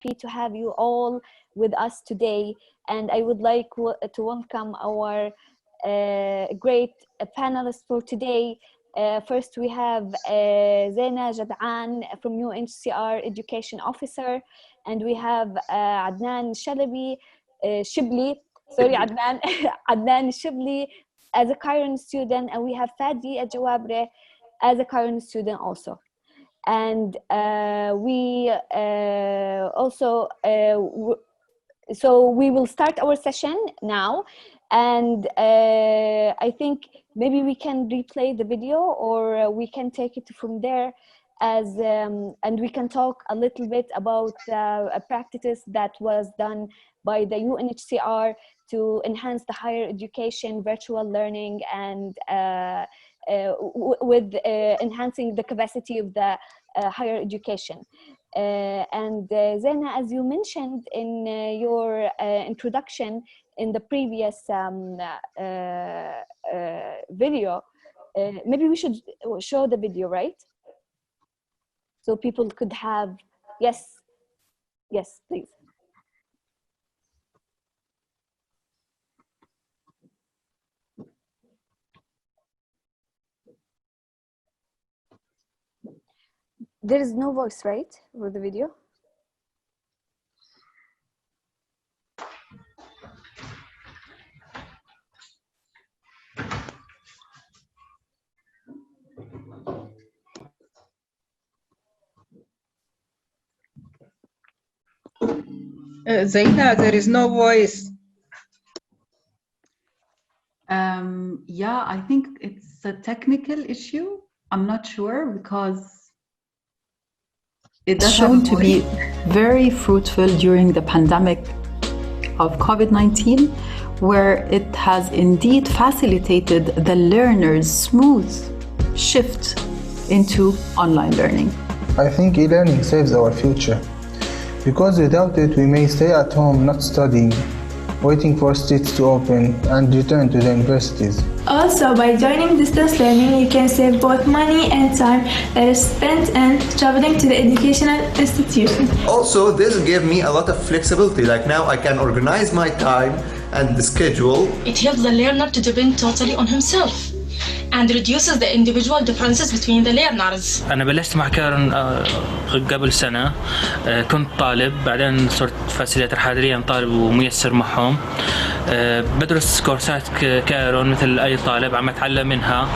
happy to have you all with us today. And I would like to welcome our great panelists for today. First, we have Zeina Jad'an from UNHCR Education Officer, and we have Adnan Shibli, sorry Adnan, Adnan Shibli as a current student, and we have Fadi Ajawabre as a current student also. And we also, so we will start our session now, and I think maybe we can replay the video, or we can take it from there as and we can talk a little bit about practices that was done by the UNHCR to enhance the higher education virtual learning, and with enhancing the capacity of the higher education. And Zeina, as you mentioned in your introduction in the previous video, maybe we should show the video, right? So people could have, yes, please. There is no voice, right, for the video? Zeina, there is no voice. Yeah, I think it's a technical issue. I'm not sure, because it's shown to be very fruitful during the pandemic of COVID-19, where it has indeed facilitated the learners' smooth shift into online learning. I think e-learning saves our future, because without it we may stay at home not studying, waiting for states to open and return to the universities. Also, by joining distance learning, you can save both money and time that is spent in traveling to the educational institution. Also, this gave me a lot of flexibility. Like now I can organize my time and the schedule. It helps the learner to depend totally on himself and reduces the individual differences between the learners. أنا بلشت مع كارون قبل سنة، كنت طالب، بعدين صرت فاسيليتر حاليا طالب وميسر معهم. بدرس كورسات كارون مثل أي طالب، عم أتعلم منها.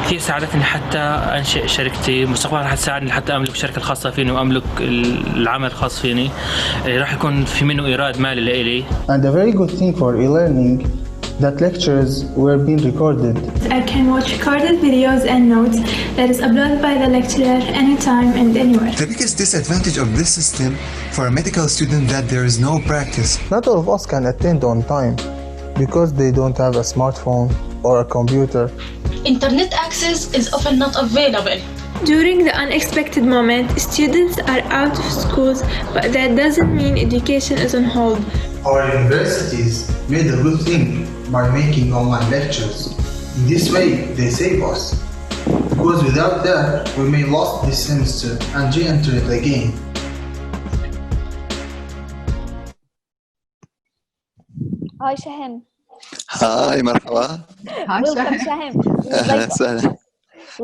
كثير ساعدتني حتى أنشئ شركتي، مستقبلا راح تساعدني حتى أملك شركة خاصة فيني وأملك العمل الخاص فيني. راح يكون في منه إيراد مالي لإلي. And a very good thing for e-learning that lectures were being recorded. I can watch recorded videos and notes that is uploaded by the lecturer anytime and anywhere. The biggest disadvantage of this system for a medical student that there is no practice. Not all of us can attend on time because they don't have a smartphone or a computer. Internet access is often not available. During the unexpected moment, students are out of schools, but that doesn't mean education is on hold. Our universities made a good thing by making online lectures. In this way, they save us. Because without that, we may lose this semester and re-enter it again. Hi, Shahem. هاي مرحبا. Welcome, Shahem. سهلا.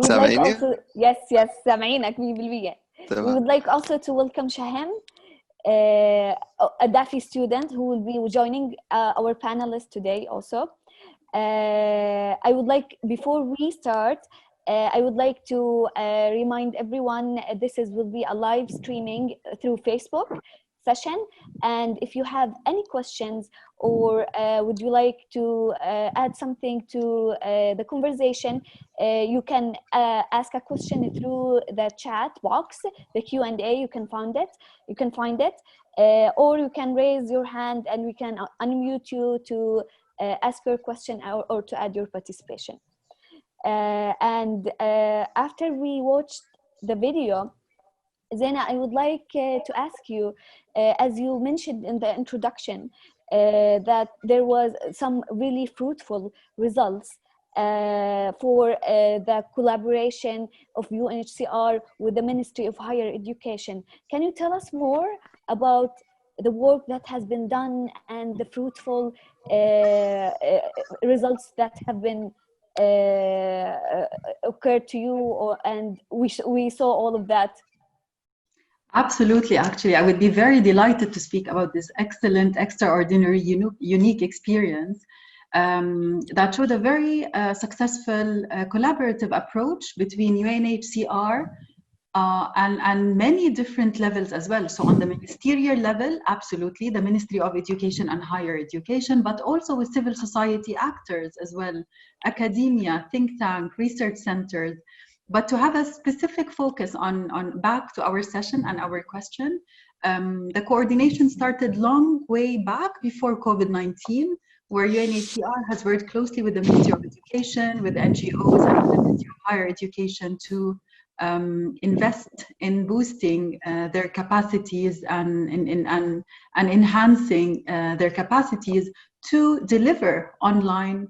سامعيني؟ Yes, سامعينك 100%. We would like also to welcome Shahem, a DAFI student who will be joining our panelists today also. I would like, before we start, I would like to remind everyone this will be a live streaming through Facebook session, and if you have any questions or would you like to add something to the conversation, you can ask a question through the chat box, the Q&A. You can find it, or you can raise your hand and we can unmute you to ask your question or to add your participation. And after we watched the video, Zeina, I would like to ask you, as you mentioned in the introduction, that there was some really fruitful results for the collaboration of UNHCR with the Ministry of Higher Education. Can you tell us more about the work that has been done and the fruitful results that have been occurred to you, and we saw all of that? Absolutely. Actually, I would be very delighted to speak about this excellent, extraordinary, unique experience that showed a very successful collaborative approach between UNHCR and many different levels as well. So on the ministerial level, absolutely, the Ministry of Education and Higher Education, but also with civil society actors as well, academia, think tank, research centers. But to have a specific focus on back to our session and our question, the coordination started long way back before COVID-19, where UNHCR has worked closely with the Ministry of Education, with NGOs and with the Ministry of Higher Education to invest in boosting their capacities and enhancing their capacities to deliver online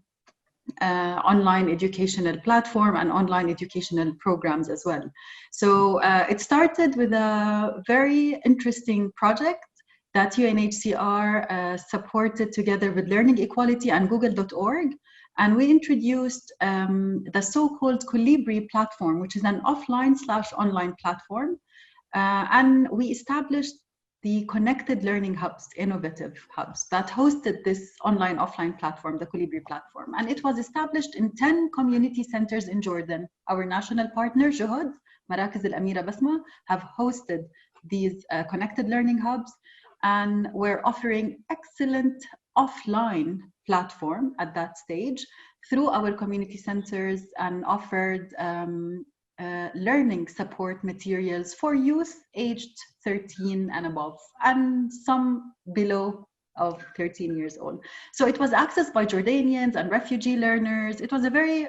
educational platform and online educational programs as well. So it started with a very interesting project that UNHCR supported together with Learning Equality and Google.org. And we introduced the so-called Colibri platform, which is an offline/online platform. And we established the connected learning hubs, innovative hubs, that hosted this online/offline platform, the Colibri platform. And it was established in 10 community centers in Jordan. Our national partner, Juhud, Marakiz al-Amira Basma, have hosted these connected learning hubs, and we're offering excellent offline platform at that stage through our community centers, and offered learning support materials for youth aged 13 and above, and some below of 13 years old. So it was accessed by Jordanians and refugee learners. It was a very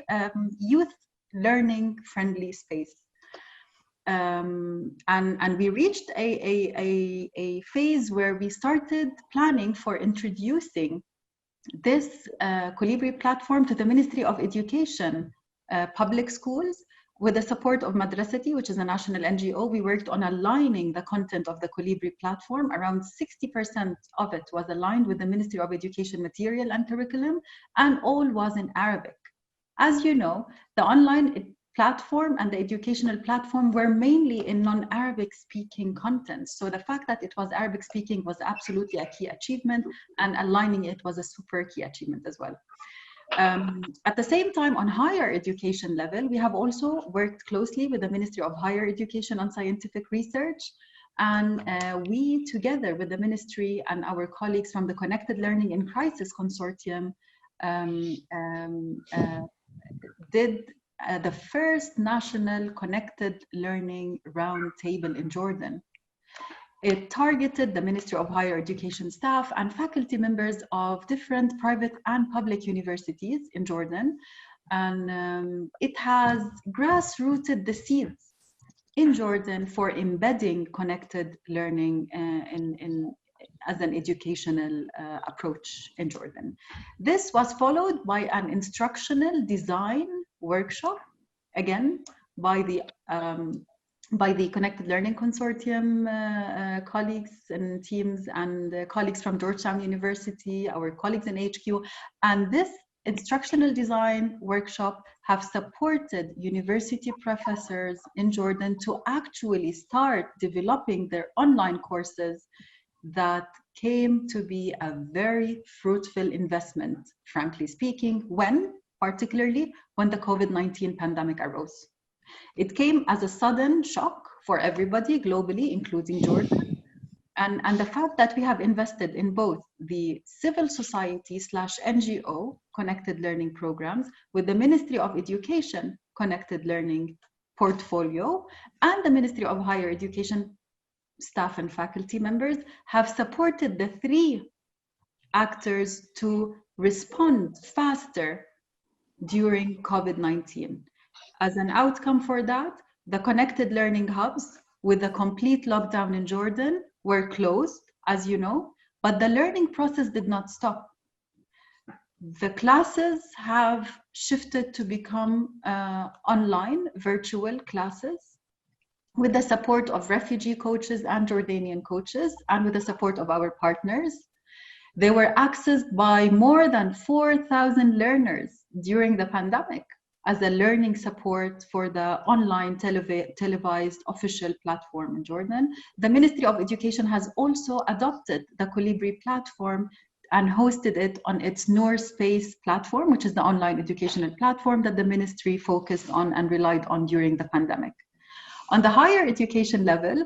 youth learning friendly space. And we reached a phase where we started planning for introducing this Colibri platform to the Ministry of Education, public schools, with the support of Madrasati, which is a national NGO. We worked on aligning the content of the Colibri platform. Around 60% of it was aligned with the Ministry of Education material and curriculum, and all was in Arabic. As you know, the online platform and the educational platform were mainly in non-Arabic speaking content. So the fact that it was Arabic speaking was absolutely a key achievement, and aligning it was a super key achievement as well. At the same time, on higher education level, we have also worked closely with the Ministry of Higher Education on scientific research. And we, together with the ministry and our colleagues from the Connected Learning in Crisis Consortium, did the first national connected learning roundtable in Jordan. It targeted the Ministry of Higher Education staff and faculty members of different private and public universities in Jordan. And it has grassrooted the seeds in Jordan for embedding connected learning as an educational approach in Jordan. This was followed by an instructional design workshop, again, by the Connected Learning Consortium colleagues and teams, and colleagues from Georgetown University, our colleagues in HQ. And this instructional design workshop have supported university professors in Jordan to actually start developing their online courses that came to be a very fruitful investment, frankly speaking, particularly when the COVID-19 pandemic arose. It came as a sudden shock for everybody globally, including Jordan. And the fact that we have invested in both the civil society / NGO connected learning programs with the Ministry of Education connected learning portfolio, and the Ministry of Higher Education staff and faculty members have supported the three actors to respond faster during COVID-19. As an outcome for that, the connected learning hubs with the complete lockdown in Jordan were closed, as you know, but the learning process did not stop. The classes have shifted to become online virtual classes with the support of refugee coaches and Jordanian coaches, and with the support of our partners. They were accessed by more than 4,000 learners during the pandemic as a learning support for the online televised official platform in Jordan. The Ministry of Education has also adopted the Colibri platform and hosted it on its Noor Space platform, which is the online educational platform that the ministry focused on and relied on during the pandemic. On the higher education level,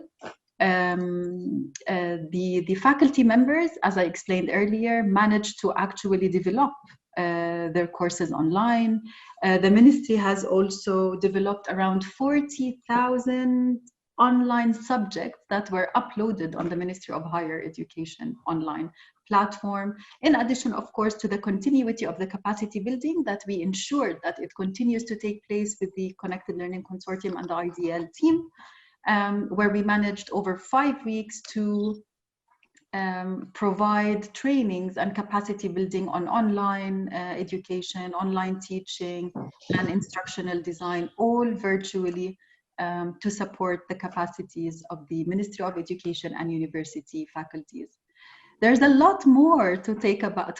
the faculty members, as I explained earlier, managed to actually develop their courses online. The ministry has also developed around 40,000 online subjects that were uploaded on the Ministry of Higher Education online platform, in addition, of course, to the continuity of the capacity building that we ensured that it continues to take place with the Connected Learning Consortium and the IDL team, where we managed over 5 weeks to provide trainings and capacity building on online education, online teaching, and instructional design, all virtually, to support the capacities of the Ministry of Education and university faculties. There's a lot more to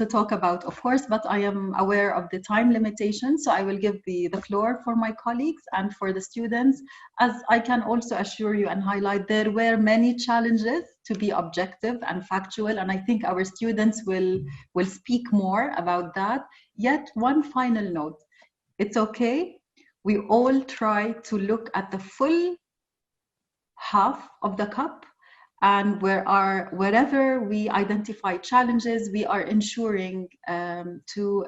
talk about, of course, but I am aware of the time limitation, so I will give the floor for my colleagues and for the students. As I can also assure you and highlight, there were many challenges, to be objective and factual, and I think our students will speak more about that. Yet one final note, it's okay. We all try to look at the full half of the cup, and wherever we identify challenges, we are ensuring to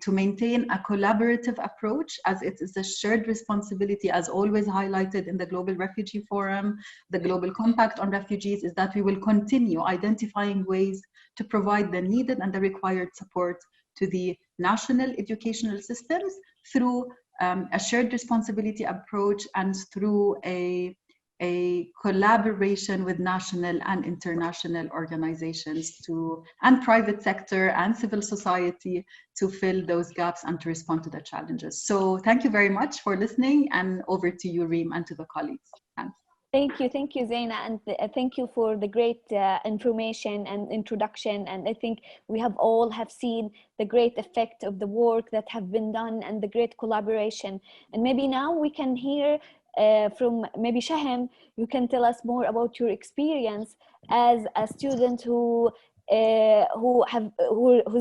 maintain a collaborative approach, as it is a shared responsibility, as always highlighted in the Global Refugee Forum, the Global Compact on Refugees, is that we will continue identifying ways to provide the needed and the required support to the national educational systems through a shared responsibility approach and through a collaboration with national and international organizations and private sector and civil society to fill those gaps and to respond to the challenges. So thank you very much for listening, and over to you, Reem, and to the colleagues. Thanks. Thank you, Zaina, and thank you for the great information and introduction. And I think we have seen the great effect of the work that have been done and the great collaboration. And maybe now we can hear from maybe Shahem. You can tell us more about your experience as a student who's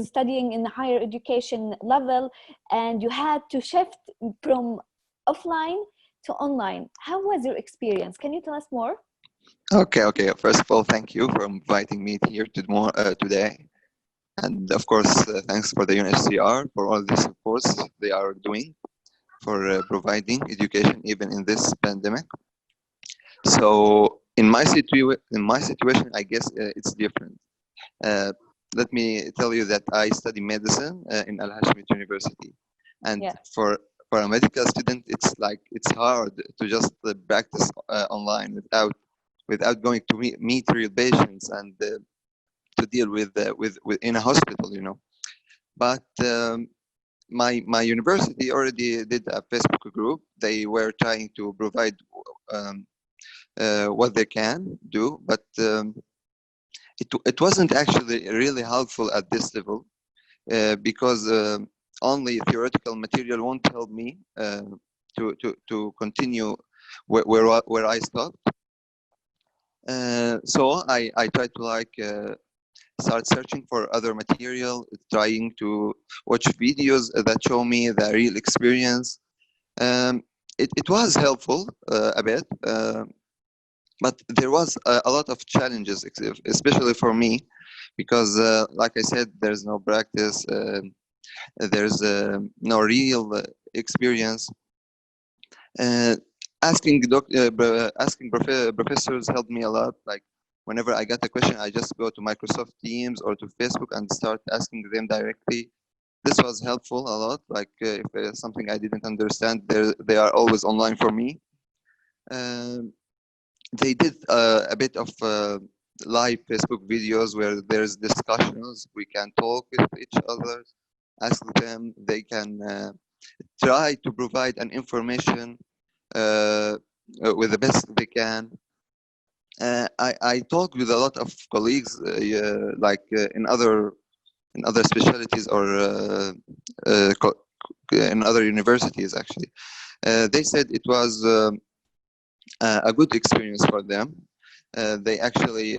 studying in the higher education level, and you had to shift from offline to online. How was your experience? Can you tell us more? Okay. First of all, thank you for inviting me here today. And of course, thanks for the UNHCR for all the supports they are doing for providing education even in this pandemic. So in my situation, I guess it's different. Let me tell you that I study medicine in Al Hashemite University, and for a medical student, it's hard to just practice online without going to meet real patients and to deal with in a hospital, you know. But my university already did a Facebook group. They were trying to provide what they can do, but it wasn't actually really helpful at this level because only theoretical material won't help me to continue where I stopped. So I tried to start searching for other material, trying to watch videos that show me the real experience. It was helpful a bit, but there was a lot of challenges, especially for me, because like I said, there's no practice, there's no real experience. Asking professors helped me a lot. Like whenever I got a question, I just go to Microsoft Teams or to Facebook and start asking them directly. This was helpful a lot. Like if there's something I didn't understand, they are always online for me. They did a bit of live Facebook videos where there's discussions. We can talk with each other, ask them. They can try to provide an information with the best they can. I talked with a lot of colleagues, in other specialties or in other universities. Actually, they said it was a good experience for them. They actually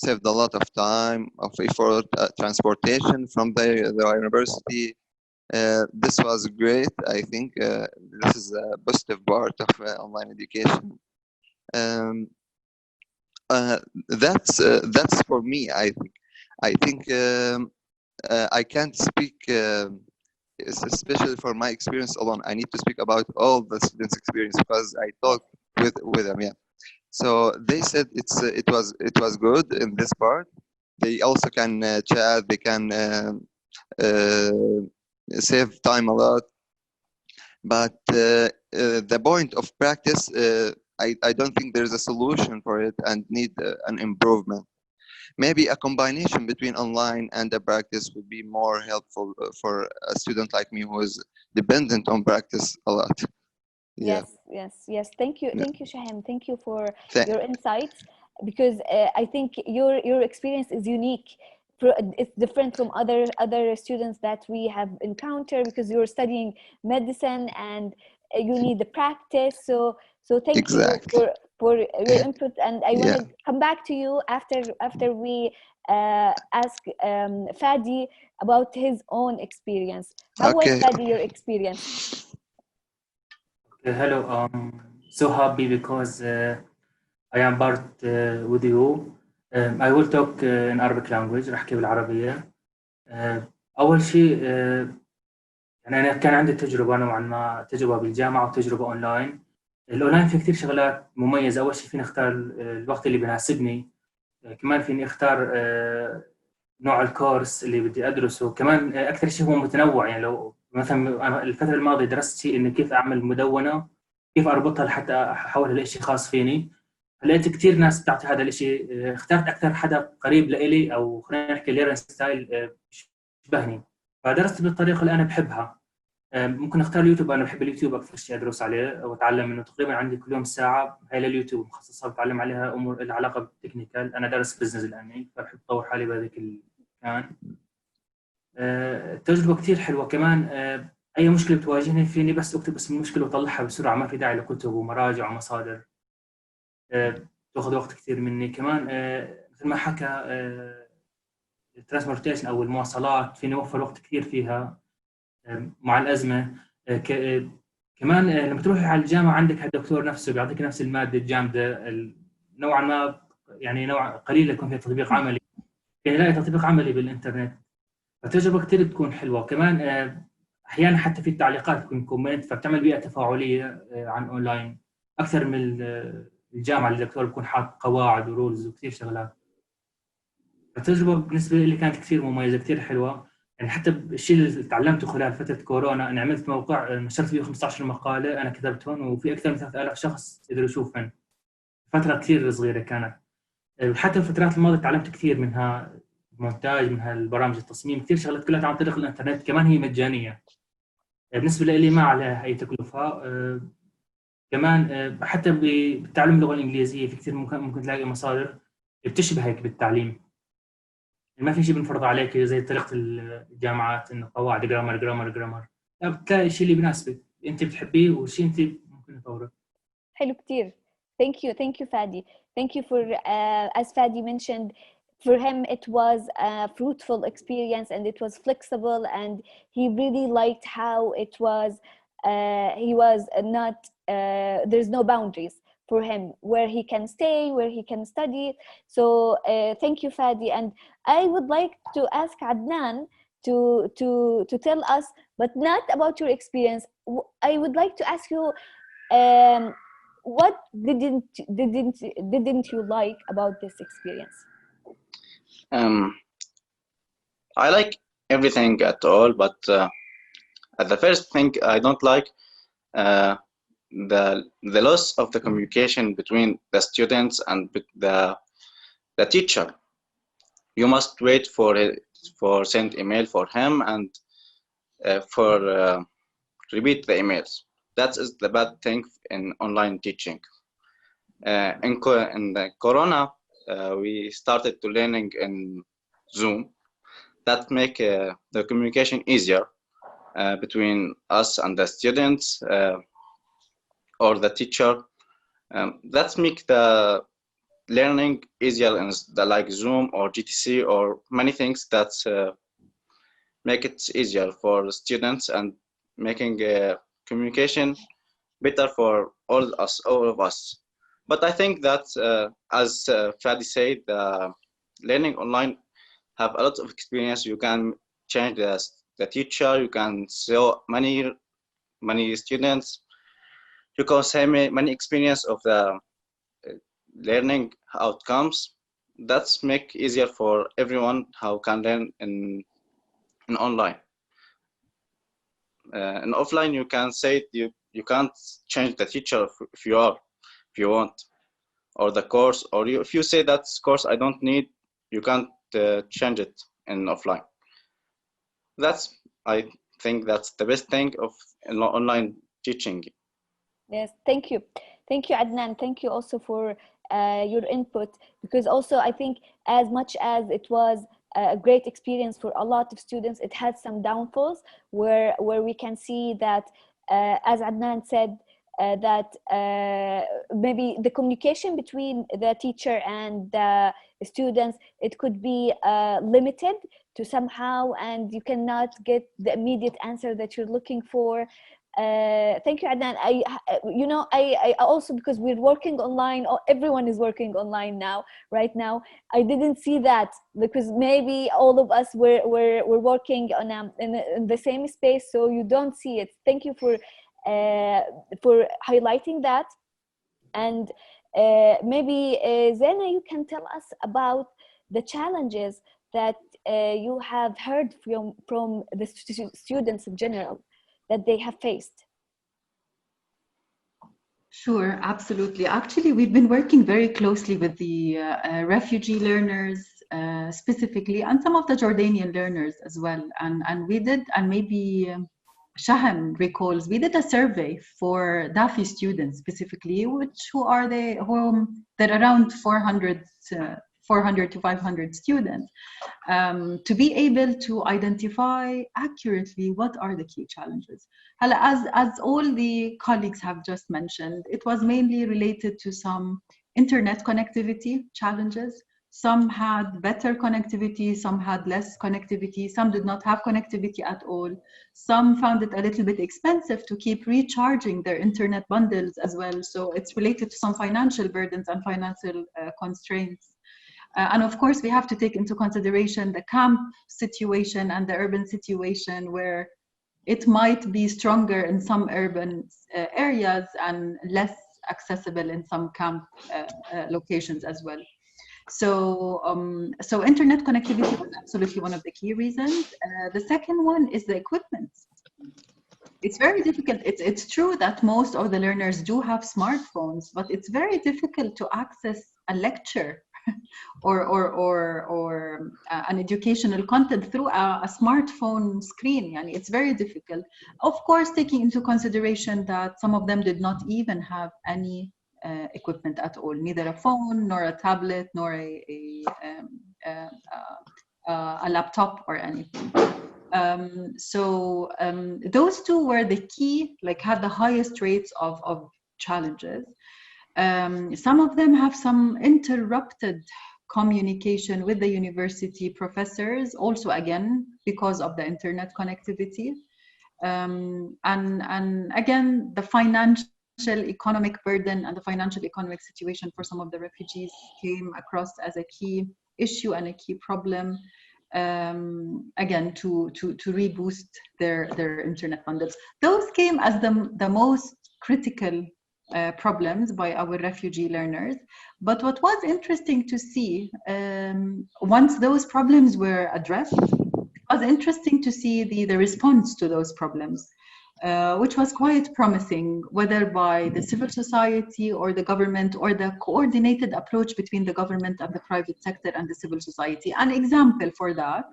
saved a lot of time, of effort, transportation from their university. This was great. I think this is a positive part of online education. That's for me. I think I can't speak, especially for my experience alone. I need to speak about all the students' experience because I talked with them. Yeah. So they said it was good in this part. They also can chat. They can save time a lot. But the point of practice, I don't think there's a solution for it and need an improvement. Maybe a combination between online and the practice would be more helpful for a student like me who is dependent on practice a lot. Yeah. Yes. Thank you, Shahem. Thank you for Thank your insights, because I think your experience is unique. It's different from other students that we have encountered, because you're studying medicine and you need the practice. So thank Exactly. you for your input, and I want to come back to you after we ask Fadi about his own experience. How was, Fadi, your experience? Hello, so happy because I am part with you. I will talk in Arabic language. رح أحكي بالعربية. أول شيء يعني أنا كان عندي تجربة نوعا ما، تجربة بالجامعة وتجربة أونلاين. الأونلاين في كتير شغلات مميزة. أول شيء فيني أختار الوقت اللي بيناسبني. كمان فيني أختار نوع الكورس اللي بدي أدرسه. كمان أكثر شيء هو متنوع. يعني لو مثلا أنا الفترة الماضية درست شيء إنه كيف أعمل مدونة، كيف أربطها لحتى أحولها لشيء خاص فيني. لقيت كثير ناس بتعطي هذا الشيء. اخترت أكثر حدا قريب لإلي، أو خلينا نحكي ليرن ستايل يشبهني، فدرست بالطريقة اللي أنا بحبها. ممكن أختار اليوتيوب. أنا بحب اليوتيوب أكثر شيء أدرس عليه وأتعلم منه. تقريبا عندي كل يوم ساعة هاي لليوتيوب مخصصة بتعلم عليها أمور لها علاقة بالتكنيكال. أنا دارس بزنس الآن، فبحب أطور حالي بهذاك المكان. التجربة كثير حلوة. كمان أي مشكلة بتواجهني فيني بس أكتب اسم المشكلة وأطلعها بسرعة، ما في داعي لكتب ومراجع ومصادر تأخذ وقت كثير مني. كمان مثل ما حكى الترانسبورتيشن أو المواصلات فيني أوفر وقت كثير فيها مع الأزمة. كمان لما تروحي على الجامعة عندك الدكتور نفسه بيعطيك نفس المادة الجامدة نوعا ما، يعني نوع قليل يكون فيها تطبيق عملي. يعني لاقي تطبيق عملي بالإنترنت، فالتجربة كثير تكون حلوة. كمان أحيانا حتى في التعليقات تكون كومنت، فبتعمل بيئة تفاعلية عن أونلاين أكثر من الجامعة اللي الدكتور بيكون حاط قواعد ورولز وكثير شغلات. التجربة بالنسبة لي كانت كثير مميزة، كثير حلوة. يعني حتى الشيء اللي تعلمته خلال فترة كورونا، أنا عملت موقع نشرت فيه 15 مقالة أنا كتبتهم، وفي أكثر من 3000 شخص قدروا يشوفهم. فترة كثير صغيرة كانت. حتى الفترات الماضية تعلمت كثير منها مونتاج، منها البرامج التصميم، كثير شغلات كلها عن طريق الإنترنت. كمان هي مجانية بالنسبة لي، ما عليها أي تكلفة. كمان حتى بتعلم اللغة الإنجليزية في كثير ممكن تلاقي مصادر بتشبهك بالتعليم. ما في شيء بنفرض عليك زي طريقة الجامعات إنه قواعد جرامر. لا، بتلاقي الشيء اللي بيناسبك أنت بتحبيه والشيء أنت ممكن تطوره. حلو كتير. Thank you Fadi. Thank you for as Fadi mentioned, for him it was a fruitful experience and it was flexible, and he really liked how it was. He was not there's no boundaries for him where he can stay, where he can study. So thank you Fadi, and I would like to ask Adnan to tell us, but not about your experience. I would like to ask you what didn't you like about this experience? I like everything at all, but the first thing I don't like the loss of the communication between the students and the teacher. You must wait for send email for him and repeat the emails. That is the bad thing in online teaching. In the Corona, we started to learning in Zoom. That make the communication easier between us and the students or the teacher. That make the learning easier in the like Zoom or GTC or many things that make it easier for students and making communication better for all of us. But I think that as Fadi said, learning online have a lot of experience. You can change the teacher. You can show many students. You can say many experience of the learning outcomes. That's make easier for everyone how can learn in online. In offline, you can say you can't change the teacher if you want, or the course, or if you say that course I don't need, you can't change it in offline. I think that's the best thing of online teaching. Yes, thank you, Adnan. Thank you also for your input, because also I think as much as it was a great experience for a lot of students, it had some downfalls where we can see that, as Adnan said, that maybe the communication between the teacher and the students, it could be limited to somehow, and you cannot get the immediate answer that you're looking for. Thank you, Adnan. I also, because we're working online, or everyone is working online right now, I didn't see that, because maybe all of us we're working on in the same space, so you don't see it. Thank you for highlighting that. And maybe Zena, you can tell us about the challenges that you have heard from the students in general that they have faced. Sure, absolutely. Actually, we've been working very closely with the refugee learners specifically, and some of the Jordanian learners as well. And we did, and maybe Shahan recalls, we did a survey for DAFI students specifically, they're around 400 to 500 students, to be able to identify accurately what are the key challenges. As all the colleagues have just mentioned, it was mainly related to some internet connectivity challenges. Some had better connectivity, some had less connectivity, some did not have connectivity at all. Some found it a little bit expensive to keep recharging their internet bundles as well. So it's related to some financial burdens and financial constraints. And of course, we have to take into consideration the camp situation and the urban situation, where it might be stronger in some urban areas and less accessible in some camp locations as well. So internet connectivity was absolutely one of the key reasons. The second one is the equipment. It's very difficult. It's true that most of the learners do have smartphones, but it's very difficult to access a lecture or an educational content through a smartphone screen. And it's very difficult. Of course, taking into consideration that some of them did not even have any equipment at all, neither a phone nor a tablet nor a laptop or anything. Those two were the key, had the highest rates of challenges. Some of them have some interrupted communication with the university professors, also again because of the internet connectivity, and again the financial economic burden and the financial economic situation for some of the refugees came across as a key issue and a key problem, again to reboost their internet bundles. Those came as the most critical problems by our refugee learners. But what was interesting to see, once those problems were addressed, it was interesting to see the response to those problems, which was quite promising, whether by the civil society or the government, or the coordinated approach between the government and the private sector and the civil society. An example for that,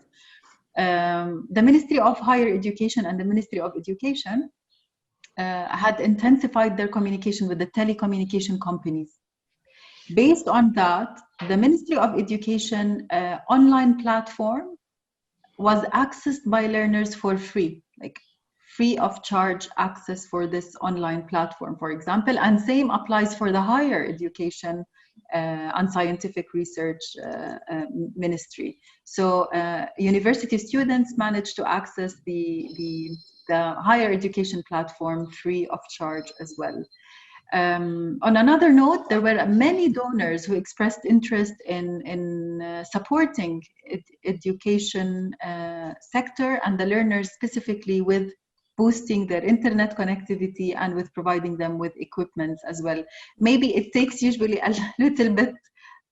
the Ministry of Higher Education and the Ministry of Education had intensified their communication with the telecommunication companies. Based on that, the Ministry of Education online platform was accessed by learners for free, like free of charge access for this online platform, for example, and same applies for the higher education and scientific research ministry. So university students managed to access the higher education platform free of charge as well. On another note, there were many donors who expressed interest in supporting education sector and the learners specifically with boosting their internet connectivity and with providing them with equipment as well. Maybe it takes usually a little bit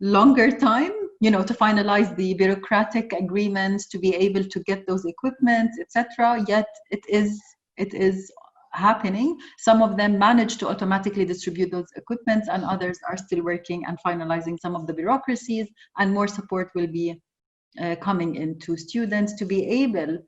longer time, you know, to finalize the bureaucratic agreements, to be able to get those equipment, etc. Yet it is happening. Some of them manage to automatically distribute those equipments, and others are still working and finalizing some of the bureaucracies, and more support will be coming into students to be able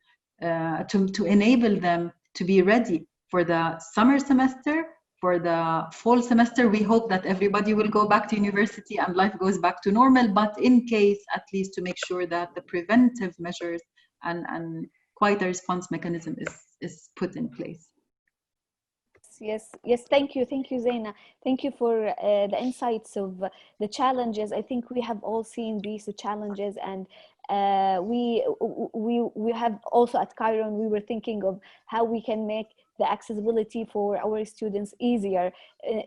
to enable them to be ready for the summer semester. For the fall semester, we hope that everybody will go back to university and life goes back to normal, but in case, at least to make sure that the preventive measures and quite a response mechanism is put in place. Yes, thank you, Zaina. Thank you for the insights of the challenges. I think we have all seen these challenges, and we have also at Chiron, we were thinking of how we can make the accessibility for our students easier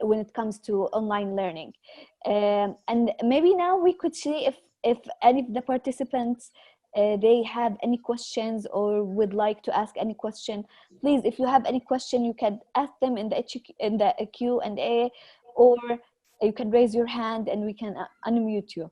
when it comes to online learning. And maybe now we could see if any of the participants they have any questions or would like to ask any question. Please, if you have any question, you can ask them in the Q&A, or you can raise your hand and we can unmute you.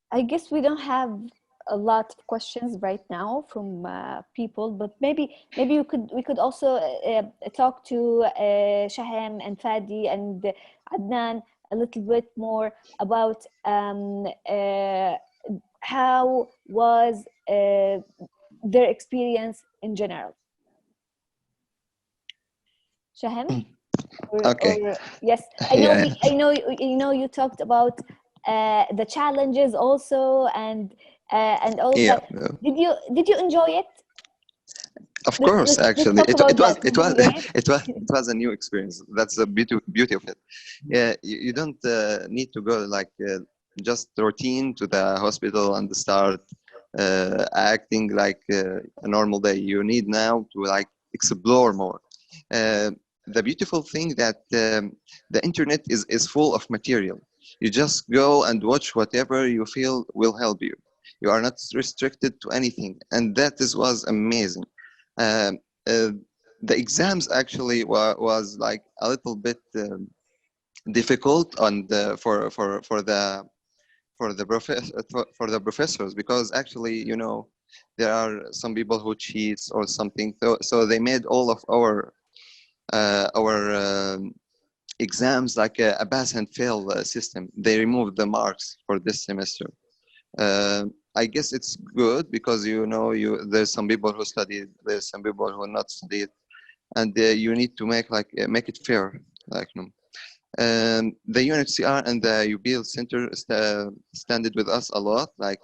I guess we don't have a lot of questions right now from people, but maybe we could also talk to Shahem and Fadi and Adnan a little bit more about how was their experience in general. Shahem? Okay. Yes, I know you talked about the challenges also, and all yeah. that. Did you enjoy it? Of course, actually, it was a new experience. That's the beauty of it. Yeah, you don't need to go like just routine to the hospital and start acting like a normal day. You need now to like explore more. The beautiful thing that the internet is full of material. You just go and watch whatever you feel will help you. You are not restricted to anything, and that was amazing. The exams actually was like a little bit difficult on for the professors, because actually, you know, there are some people who cheats or something. So they made all of our exams like a pass and fail system. They removed the marks for this semester. I guess it's good because, you know, there's some people who studied, there's some people who not studied, and you need to make it fair, like, you know. The UNHCR and the UBL Center stand with us a lot. Like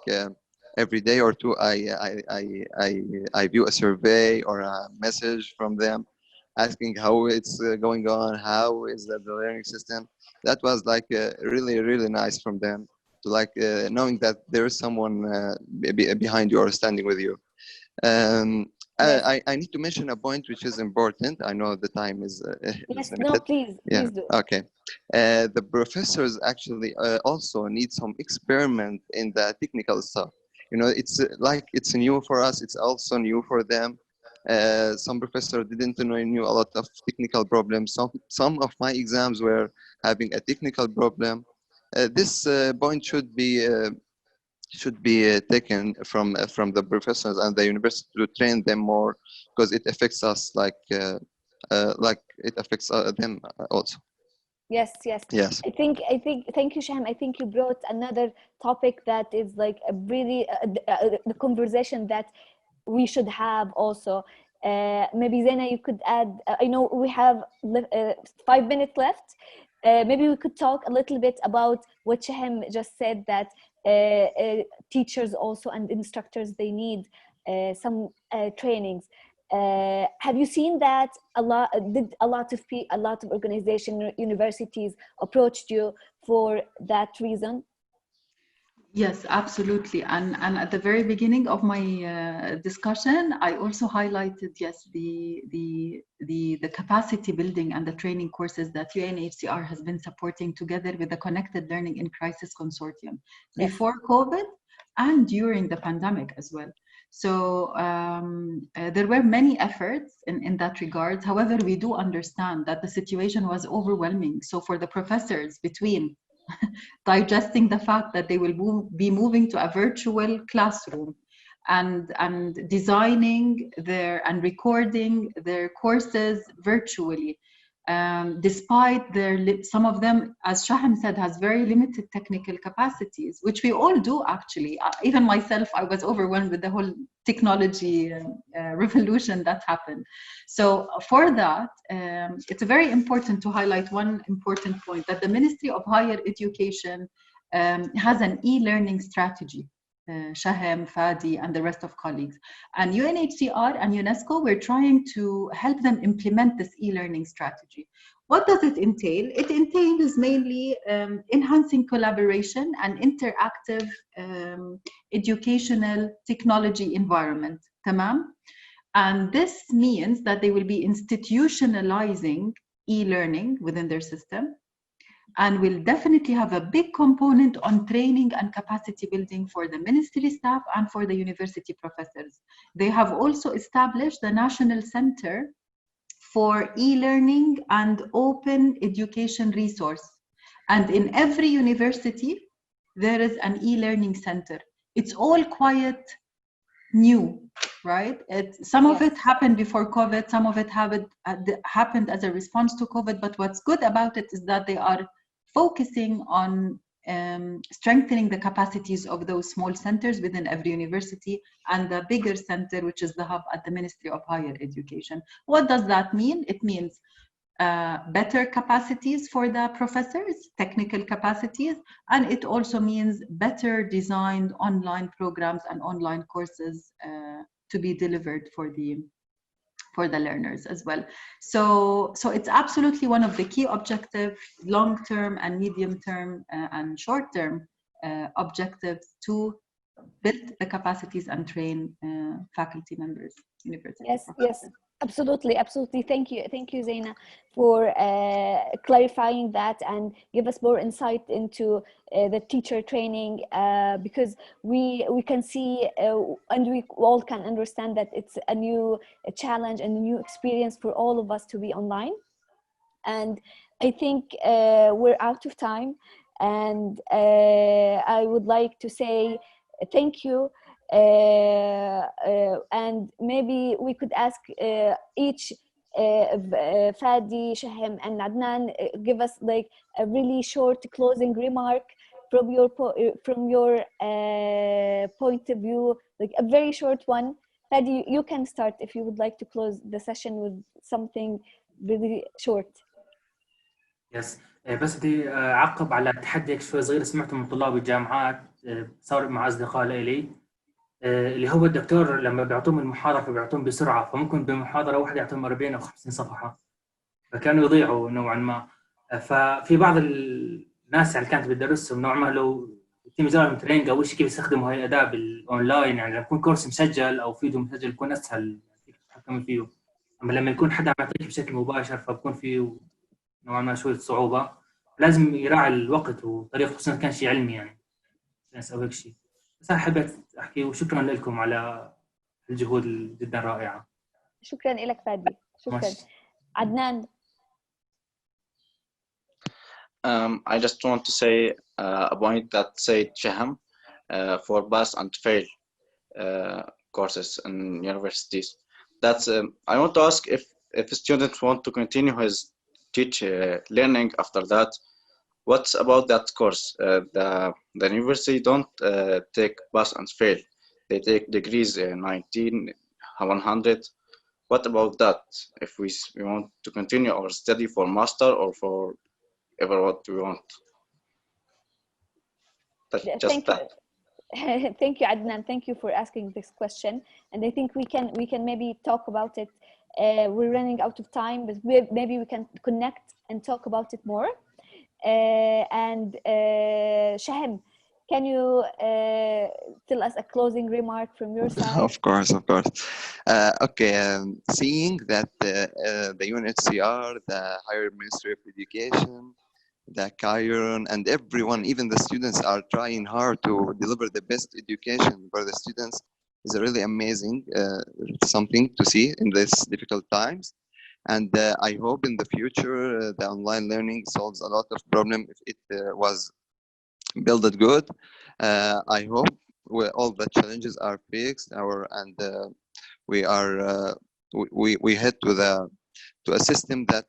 every day or two, I view a survey or a message from them, asking how it's going on, how is the learning system. That was like really, really nice from them, to like knowing that there is someone behind you or standing with you. I need to mention a point which is important. I know the time is yes, limited. no, please do. Okay. The professors actually also need some experiment in the technical stuff. You know, it's like it's new for us. It's also new for them. Some professors didn't knew a lot of technical problems. Some of my exams were having a technical problem. This point should be taken from the professors and the university to train them more, because it affects us like it affects them also. Yes, yes. Yes. I think, thank you, Shaham. I think you brought another topic that is like a really, the conversation that we should have also. Maybe Zena, you could add, I know we have 5 minutes left. Maybe we could talk a little bit about what Shaham just said, that teachers also and instructors, they need some trainings. Have you seen that a lot of organizations, universities approached you for that reason? Yes, absolutely. And at the very beginning of my discussion, I also highlighted, yes, the capacity building and the training courses that UNHCR has been supporting together with the Connected Learning in Crisis Consortium before COVID and during the pandemic as well. So there were many efforts in that regard. However, we do understand that the situation was overwhelming. So for the professors, between digesting the fact that they will be moving to a virtual classroom and designing and recording their courses virtually, despite some of them, as Shaham said, has very limited technical capacities, which we all do actually. Even myself, I was overwhelmed with the whole technology revolution that happened. So for that, it's very important to highlight one important point, that the Ministry of Higher Education has an e-learning strategy. Shaham, Fadi, and the rest of colleagues. And UNHCR and UNESCO, we're trying to help them implement this e-learning strategy. What does it entail? It entails mainly enhancing collaboration and interactive educational technology environment. Tamam? And this means that they will be institutionalizing e-learning within their system, and will definitely have a big component on training and capacity building for the ministry staff and for the university professors. They have also established the National Center for E-Learning and Open Education Resource. And in every university, there is an e-learning center. It's all quite new, right? Some of it happened before COVID, some of it happened as a response to COVID, but what's good about it is that they are focusing on strengthening the capacities of those small centers within every university and the bigger center, which is the hub at the Ministry of Higher Education. What does that mean? It means better capacities for the professors, technical capacities, and it also means better designed online programs and online courses to be delivered for the learners as well. So it's absolutely one of the key objectives, long-term and medium-term and short-term objectives, to build the capacities and train faculty members, university professors. Yes, absolutely. Thank you, Zaina, for clarifying that and give us more insight into the teacher training, because we can see and we all can understand that it's a new challenge and a new experience for all of us to be online. And I think we're out of time, and I would like to say thank you. And maybe we could ask each Fadi, Shaham, and Adnan give us like a really short closing remark from your point of view, like a very short one. Fadi, you can start if you would like to close the session with something really short. يس بس بدي أعقب على تحدي شوي صغير سمعته من طلاب الجامعات، صار مع أصدقاء لي، اللي هو الدكتور لما بيعطوهم المحاضرة فبيعطوهم بسرعة، فممكن بمحاضرة واحدة يعطوهم 40 أو 50 صفحة، فكانوا يضيعوا نوعا ما. ففي بعض الناس اللي كانت بتدرسهم نوعا ما لو يتم زارهم تريننج أو شيء كيف يستخدموا هاي الأداة بالأونلاين، يعني لما يكون كورس مسجل أو فيديو مسجل يكون أسهل تتحكم فيه، أما لما يكون حدا عم يعطيك بشكل مباشر فبكون فيه نوعا ما شوية صعوبة. لازم يراعي الوقت وطريقة، خصوصا كان شيء علمي يعني عشان أسوي هيك شيء. بس أنا حبيت أحكي وشكرا لكم على الجهود جدا رائعة. شكرا لك فادي. شكرا. عدنان. I just want to say a point that said Shaham. for pass and fail courses in universities. That's I want to ask if a student want to continue his learning after that. What's about that course? The university don't take pass and fail. They take degrees 19, 100. What about that? If we want to continue our study for master or for ever what we want. That's just Thank you. that. Thank you, Adnan. Thank you for asking this question. And I think we can maybe talk about it. We're running out of time, but maybe we can connect and talk about it more. Shahem, can you tell us a closing remark from your side? Of course. Okay, seeing that the UNHCR, the Higher Ministry of Education, the Chiron, and everyone, even the students, are trying hard to deliver the best education for the students is really amazing. Something to see in these difficult times. And I hope in the future the online learning solves a lot of problems if it was built good. I hope all the challenges are fixed. We are we head to a system that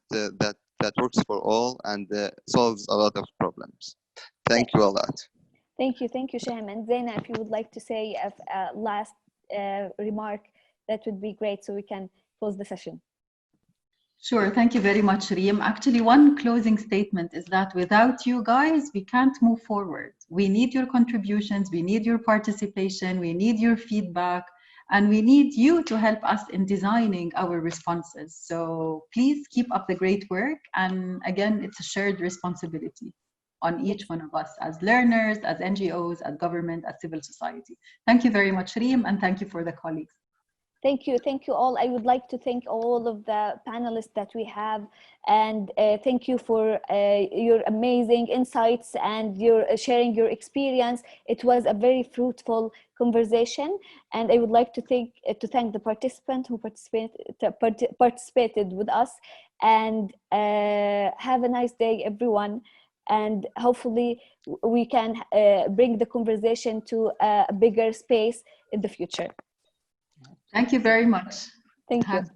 works for all and solves a lot of problems. Thank you a lot. Thank you, Shahem. And Zaina, if you would like to say a last remark, that would be great, so we can close the session. Sure, thank you very much, Reem. Actually, one closing statement is that without you guys, we can't move forward. We need your contributions, we need your participation, we need your feedback, and we need you to help us in designing our responses. So please keep up the great work. And again, it's a shared responsibility on each one of us as learners, as NGOs, as government, as civil society. Thank you very much, Reem, and thank you for the colleagues. Thank you all. I would like to thank all of the panelists that we have, and thank you for your amazing insights and your sharing your experience. It was a very fruitful conversation, and I would like to thank the participant who participated with us. And have a nice day, everyone. And hopefully we can bring the conversation to a bigger space in the future. Thank you very much. Thank you. Thank you.